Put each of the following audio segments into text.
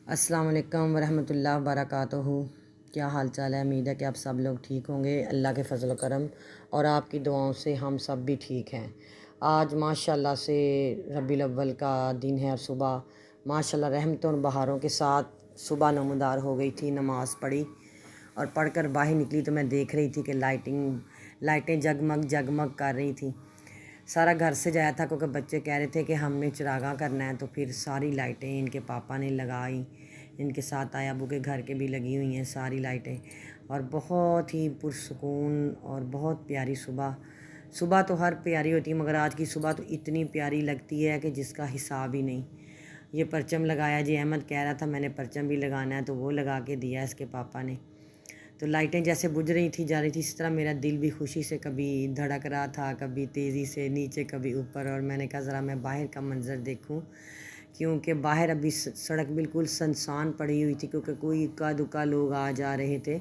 السلام علیکم ورحمۃ اللہ وبرکاتہ۔ کیا حال چال ہے؟ امید ہے کہ آپ سب لوگ ٹھیک ہوں گے۔ اللہ کے فضل و کرم اور آپ کی دعاؤں سے ہم سب بھی ٹھیک ہیں۔ آج ماشاءاللہ سے ربیع الاول کا دن ہے اور صبح ماشاءاللہ رحمتوں اور بہاروں کے ساتھ صبح نمودار ہو گئی تھی۔ نماز پڑھی اور پڑھ کر باہر نکلی تو میں دیکھ رہی تھی کہ لائٹیں جگمگ کر رہی تھیں۔ سارا گھر سے جایا تھا کیونکہ بچے کہہ رہے تھے کہ ہم نے چراغاں کرنا ہے، تو پھر ساری لائٹیں ان کے پاپا نے لگائی، ان کے ساتھ آیا ابو کے گھر کے بھی لگی ہوئی ہیں ساری لائٹیں، اور بہت ہی پرسکون اور بہت پیاری صبح تو ہر پیاری ہوتی ہے، مگر آج کی صبح تو اتنی پیاری لگتی ہے کہ جس کا حساب ہی نہیں۔ یہ پرچم لگایا جی، احمد کہہ رہا تھا میں نے پرچم بھی لگانا ہے تو وہ لگا کے دیا اس کے پاپا نے۔ تو لائٹیں جیسے بجھ رہی تھی جا رہی تھی، اس طرح میرا دل بھی خوشی سے کبھی دھڑک رہا تھا، کبھی تیزی سے نیچے کبھی اوپر، اور میں نے کہا ذرا میں باہر کا منظر دیکھوں، کیونکہ باہر ابھی سڑک بالکل سنسان پڑی ہوئی تھی، کیونکہ کوئی اکا دکا لوگ آ جا رہے تھے،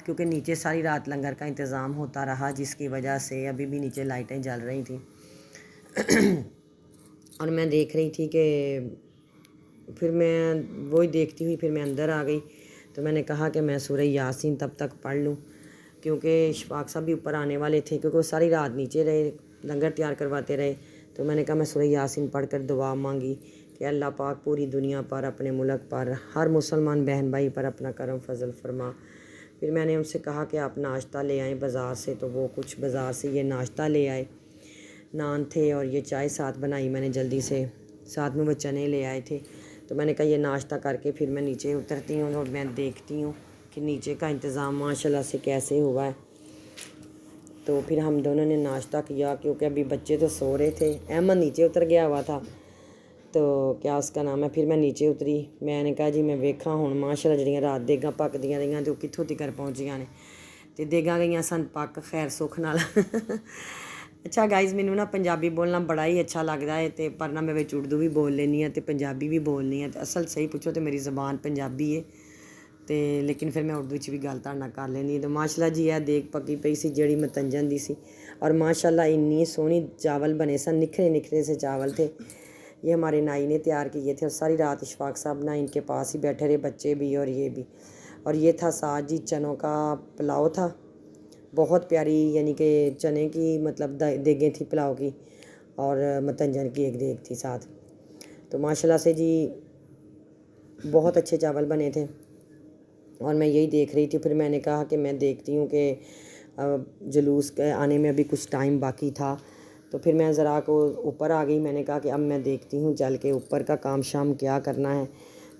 کیونکہ نیچے ساری رات لنگر کا انتظام ہوتا رہا، جس کی وجہ سے ابھی بھی نیچے لائٹیں جل رہی تھیں۔ اور میں دیکھ رہی تھی کہ پھر میں وہی دیکھتی ہوئی پھر میں اندر آ گئی، تو میں نے کہا کہ میں سورہ یاسین تب تک پڑھ لوں، کیونکہ اشفاق صاحب بھی اوپر آنے والے تھے، کیونکہ وہ ساری رات نیچے رہے، لنگر تیار کرواتے رہے، تو میں نے کہا میں سورہ یاسین پڑھ کر دعا مانگی کہ اللہ پاک پوری دنیا پر، اپنے ملک پر، ہر مسلمان بہن بھائی پر اپنا کرم فضل فرما۔ پھر میں نے ان سے کہا کہ آپ ناشتہ لے آئیں بازار سے، تو وہ کچھ بازار سے یہ ناشتہ لے آئے، نان تھے اور یہ چائے ساتھ بنائی میں نے جلدی سے، ساتھ میں وہ چنے لے آئے تھے، تو میں نے کہا یہ ناشتہ کر کے پھر میں نیچے اترتی ہوں اور میں دیکھتی ہوں کہ نیچے کا انتظام ماشاءاللہ سے کیسے ہوا ہے۔ تو پھر ہم دونوں نے ناشتہ کیا، کیونکہ ابھی بچے تو سو رہے تھے، احمد نیچے اتر گیا ہوا تھا، تو کیا اس کا نام ہے، پھر میں نیچے اتری، میں نے کہا جی میں ویکھاں ہوں ماشاءاللہ جڑیاں رات دیگاں پکدیاں رہیاں تو کتھوں تکر پہنچیاں نے، تو دیگاں گئیاں سن پک خیر سکھ نال۔ اچھا گائز، مینوں نا پنجابی بولنا بڑا ہی اچھا لگتا ہے، تے پر نہ میں وچ اردو بھی بول لینی ہاں تے پنجابی بھی بولنی ہے، تے اصل صحیح پوچھو تو میری زبان پنجابی ہے، تے لیکن پھر میں اردو وچ بھی گل تہاڈے نال کر لینی، تو ماشاءاللہ جی یہ دیگ پکی پئی سی جڑی متنجن دی سی، اور ماشاءاللہ اتنی سونی چاول بنے سن، نکھرے نکھرے سے چاول تھے، یہ ہمارے نائی نے تیار کیے تھے، اور ساری رات اشفاق صاحب نا ان کے پاس ہی بیٹھے رہے، بچے بھی اور یہ بھی، اور یہ تھا ساتھ جی چنوں کا پلاؤ تھا، بہت پیاری، یعنی کہ چنے کی مطلب دیگیں تھی پلاؤ کی، اور متنجن کی ایک دیگ تھی ساتھ، تو ماشاءاللہ سے جی بہت اچھے چاول بنے تھے، اور میں یہی دیکھ رہی تھی۔ پھر میں نے کہا کہ میں دیکھتی ہوں کہ جلوس کے آنے میں ابھی کچھ ٹائم باقی تھا، تو پھر میں ذرا کو اوپر آ گئی، میں نے کہا کہ اب میں دیکھتی ہوں چل کے اوپر کا کام شام کیا کرنا ہے،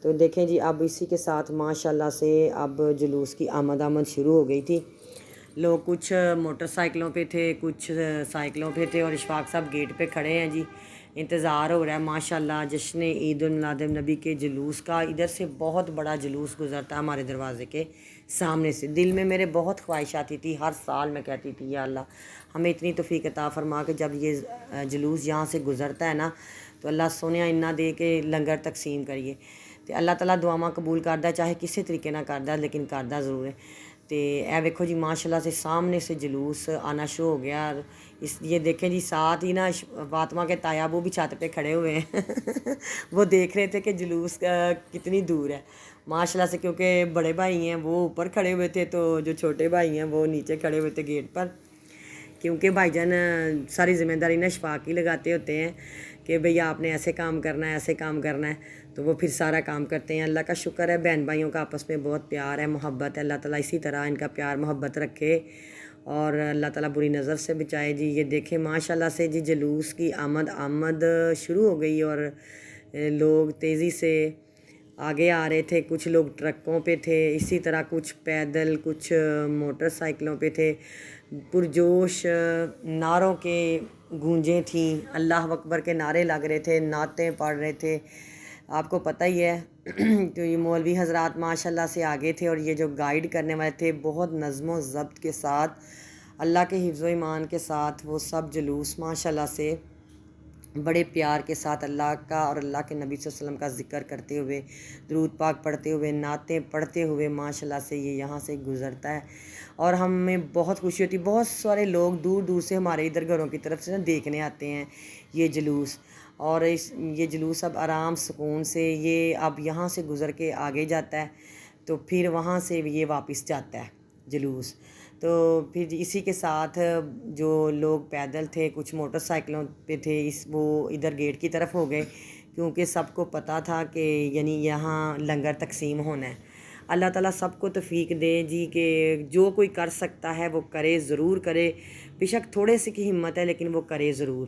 تو دیکھیں جی اب اسی کے ساتھ ماشاءاللہ سے اب جلوس کی آمد شروع ہو گئی تھی، لوگ کچھ موٹر سائیکلوں پہ تھے، کچھ سائیکلوں پہ تھے، اور اشفاق صاحب گیٹ پہ کھڑے ہیں جی، انتظار ہو رہا ہے ماشاءاللہ جشن عید المیلاد النبی کے جلوس کا۔ ادھر سے بہت بڑا جلوس گزرتا ہے ہمارے دروازے کے سامنے سے، دل میں میرے بہت خواہش آتی تھی، ہر سال میں کہتی تھی یا اللہ ہمیں اتنی توفیق عطا فرما کہ جب یہ جلوس یہاں سے گزرتا ہے نا تو اللہ سونیا انّا دے کے لنگر تقسیم کریے، تو اللہ تعالیٰ دعاواں قبول کردا، چاہے کسی طریقے نہ کردا لیکن کردا ضرور ہے۔ تو اے ویکھو جی ماشاءاللہ سے سامنے سے جلوس آنا شروع ہو گیا، اور یہ دیکھیں جی ساتھ ہی نا فاطمہ کے تایا ابو بھی چھت پہ کھڑے ہوئے ہیں، وہ دیکھ رہے تھے کہ جلوس کتنی دور ہے ماشاءاللہ سے، کیونکہ بڑے بھائی ہیں وہ اوپر کھڑے ہوئے تھے، تو جو چھوٹے بھائی ہیں وہ نیچے کھڑے ہوئے تھے گیٹ پر، کیونکہ بھائی جان ساری ذمہ داری نا اشفاق ہی لگاتے ہوتے ہیں کہ بھئی آپ نے ایسے کام کرنا ہے، ایسے کام کرنا ہے، تو وہ پھر سارا کام کرتے ہیں۔ اللہ کا شکر ہے بہن بھائیوں کا آپس میں بہت پیار ہے، محبت ہے، اللہ تعالیٰ اسی طرح ان کا پیار محبت رکھے اور اللہ تعالیٰ بری نظر سے بچائے جی۔ یہ دیکھیں ماشاءاللہ سے جی جلوس کی آمد شروع ہو گئی، اور لوگ تیزی سے آگے آ رہے تھے، کچھ لوگ ٹرکوں پہ تھے، اسی طرح کچھ پیدل، کچھ موٹر سائیکلوں پہ تھے، پرجوش نعروں کے گونجیں تھیں، اللہ اکبر کے نعرے لگ رہے تھے، نعتیں پڑھ رہے تھے، آپ کو پتہ ہی ہے۔ تو یہ مولوی حضرات ماشاءاللہ سے آگے تھے، اور یہ جو گائیڈ کرنے والے تھے بہت نظم و ضبط کے ساتھ، اللہ کے حفظ و ایمان کے ساتھ وہ سب جلوس ماشاءاللہ سے بڑے پیار کے ساتھ اللہ کا اور اللہ کے نبی صلی اللہ علیہ وسلم کا ذکر کرتے ہوئے، درود پاک پڑھتے ہوئے، نعتیں پڑھتے ہوئے ماشاءاللہ سے یہ یہاں سے گزرتا ہے، اور ہمیں بہت خوشی ہوتی ہے۔ بہت سارے لوگ دور دور سے ہمارے ادھر گھروں کی طرف سے نا دیکھنے آتے ہیں یہ جلوس، اور یہ جلوس اب آرام سکون سے یہ اب یہاں سے گزر کے آگے جاتا ہے، تو پھر وہاں سے یہ واپس جاتا ہے جلوس۔ تو پھر اسی کے ساتھ جو لوگ پیدل تھے، کچھ موٹر سائیکلوں پہ تھے، وہ ادھر گیٹ کی طرف ہو گئے، کیونکہ سب کو پتہ تھا کہ یعنی یہاں لنگر تقسیم ہونا ہے۔ اللہ تعالیٰ سب کو توفیق دے جی کہ جو کوئی کر سکتا ہے وہ کرے، ضرور کرے، بے شک تھوڑے سے کی ہمت ہے لیکن وہ کرے ضرور۔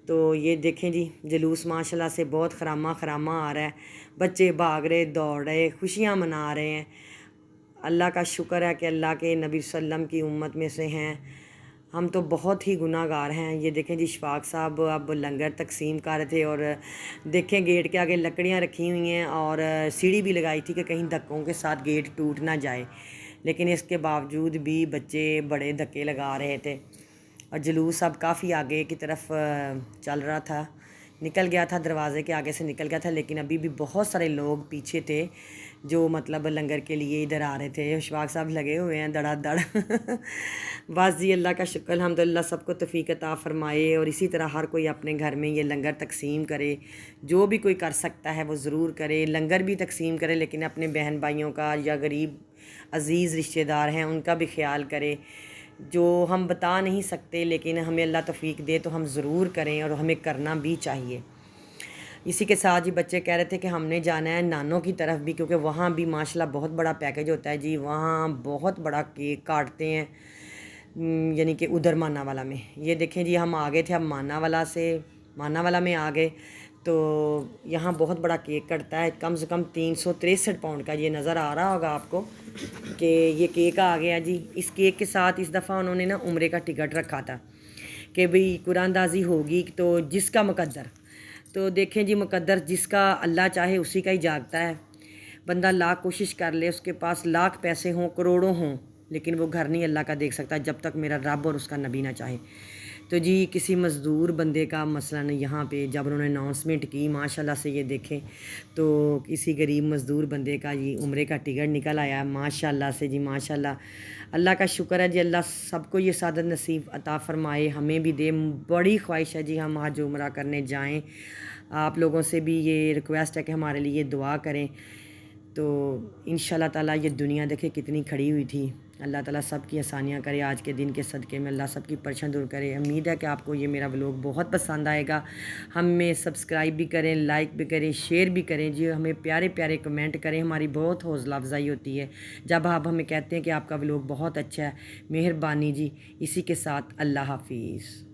تو یہ دیکھیں جی جلوس ماشاءاللہ سے بہت خرامہ خرامہ آ رہا ہے، بچے بھاگ رہے، دوڑ رہے، خوشیاں منا رہے ہیں۔ اللہ کا شکر ہے کہ اللہ کے نبی صلی اللہ علیہ وسلم کی امت میں سے ہیں، ہم تو بہت ہی گناہ گار ہیں۔ یہ دیکھیں جی اشفاق صاحب اب لنگر تقسیم کر رہے تھے، اور دیکھیں گیٹ کے آگے لکڑیاں رکھی ہوئی ہیں اور سیڑھی بھی لگائی تھی کہ کہیں دھکوں کے ساتھ گیٹ ٹوٹ نہ جائے، لیکن اس کے باوجود بھی بچے بڑے دھکے لگا رہے تھے، اور جلوس اب کافی آگے کی طرف چل رہا تھا، نکل گیا تھا، دروازے کے آگے سے نکل گیا تھا، لیکن ابھی بھی بہت سارے لوگ پیچھے تھے جو مطلب لنگر کے لیے ادھر آ رہے تھے۔ اشفاق صاحب لگے ہوئے ہیں دڑا دڑ بس جی اللہ کا شکر الحمدللہ، سب کو توفیق عطا فرمائے، اور اسی طرح ہر کوئی اپنے گھر میں یہ لنگر تقسیم کرے، جو بھی کوئی کر سکتا ہے وہ ضرور کرے، لنگر بھی تقسیم کرے، لیکن اپنے بہن بھائیوں کا یا غریب عزیز رشتہ دار ہیں ان کا بھی خیال کرے۔ جو ہم بتا نہیں سکتے لیکن ہمیں اللہ توفیق دے تو ہم ضرور کریں، اور ہمیں کرنا بھی چاہیے۔ اسی کے ساتھ جی بچے کہہ رہے تھے کہ ہم نے جانا ہے نانوں کی طرف بھی، کیونکہ وہاں بھی ماشاءاللہ بہت بڑا پیکیج ہوتا ہے جی، وہاں بہت بڑا کیک کاٹتے ہیں، یعنی کہ ادھر مانا والا میں۔ یہ دیکھیں جی ہم آگے تھے، اب مانا والا میں آ گئے، تو یہاں بہت بڑا کیک کٹتا ہے، کم سے کم 363 پاؤنڈ کا، یہ نظر آ رہا ہوگا آپ کو کہ یہ کیک آ گیا جی۔ اس کیک کے ساتھ اس دفعہ انہوں نے نا عمرے کا ٹکٹ رکھا تھا کہ بھئی قرآن اندازی ہوگی تو جس کا مقدر، تو دیکھیں جی مقدر جس کا اللہ چاہے اسی کا ہی جاگتا ہے، بندہ لاکھ کوشش کر لے، اس کے پاس لاکھ پیسے ہوں، کروڑوں ہوں، لیکن وہ گھر نہیں اللہ کا دیکھ سکتا جب تک میرا رب اور اس کا نبی نہ چاہے۔ تو جی کسی مزدور بندے کا مثلاً یہاں پہ جب انہوں نے اناؤنسمنٹ کی ماشاءاللہ سے یہ دیکھیں تو کسی غریب مزدور بندے کا یہ عمرے کا ٹکٹ نکل آیا ماشاءاللہ سے جی ماشاءاللہ۔ اللہ کا شکر ہے جی، اللہ سب کو یہ سعادت نصیب عطا فرمائے، ہمیں بھی دے۔ بڑی خواہش ہے جی ہم حج عمرہ کرنے جائیں، آپ لوگوں سے بھی یہ ریکویسٹ ہے کہ ہمارے لیے دعا کریں۔ تو انشاءاللہ تعالیٰ یہ دنیا دیکھے کتنی کھڑی ہوئی تھی، اللہ تعالیٰ سب کی آسانیاں کرے، آج کے دن کے صدقے میں اللہ سب کی پریشان دور کرے۔ امید ہے کہ آپ کو یہ میرا ولاگ بہت پسند آئے گا، ہمیں سبسکرائب بھی کریں، لائک بھی کریں، شیئر بھی کریں جی، ہمیں پیارے پیارے کمنٹ کریں، ہماری بہت حوصلہ افزائی ہوتی ہے جب آپ ہمیں کہتے ہیں کہ آپ کا ولاگ بہت اچھا ہے۔ مہربانی جی، اسی کے ساتھ اللہ حافظ۔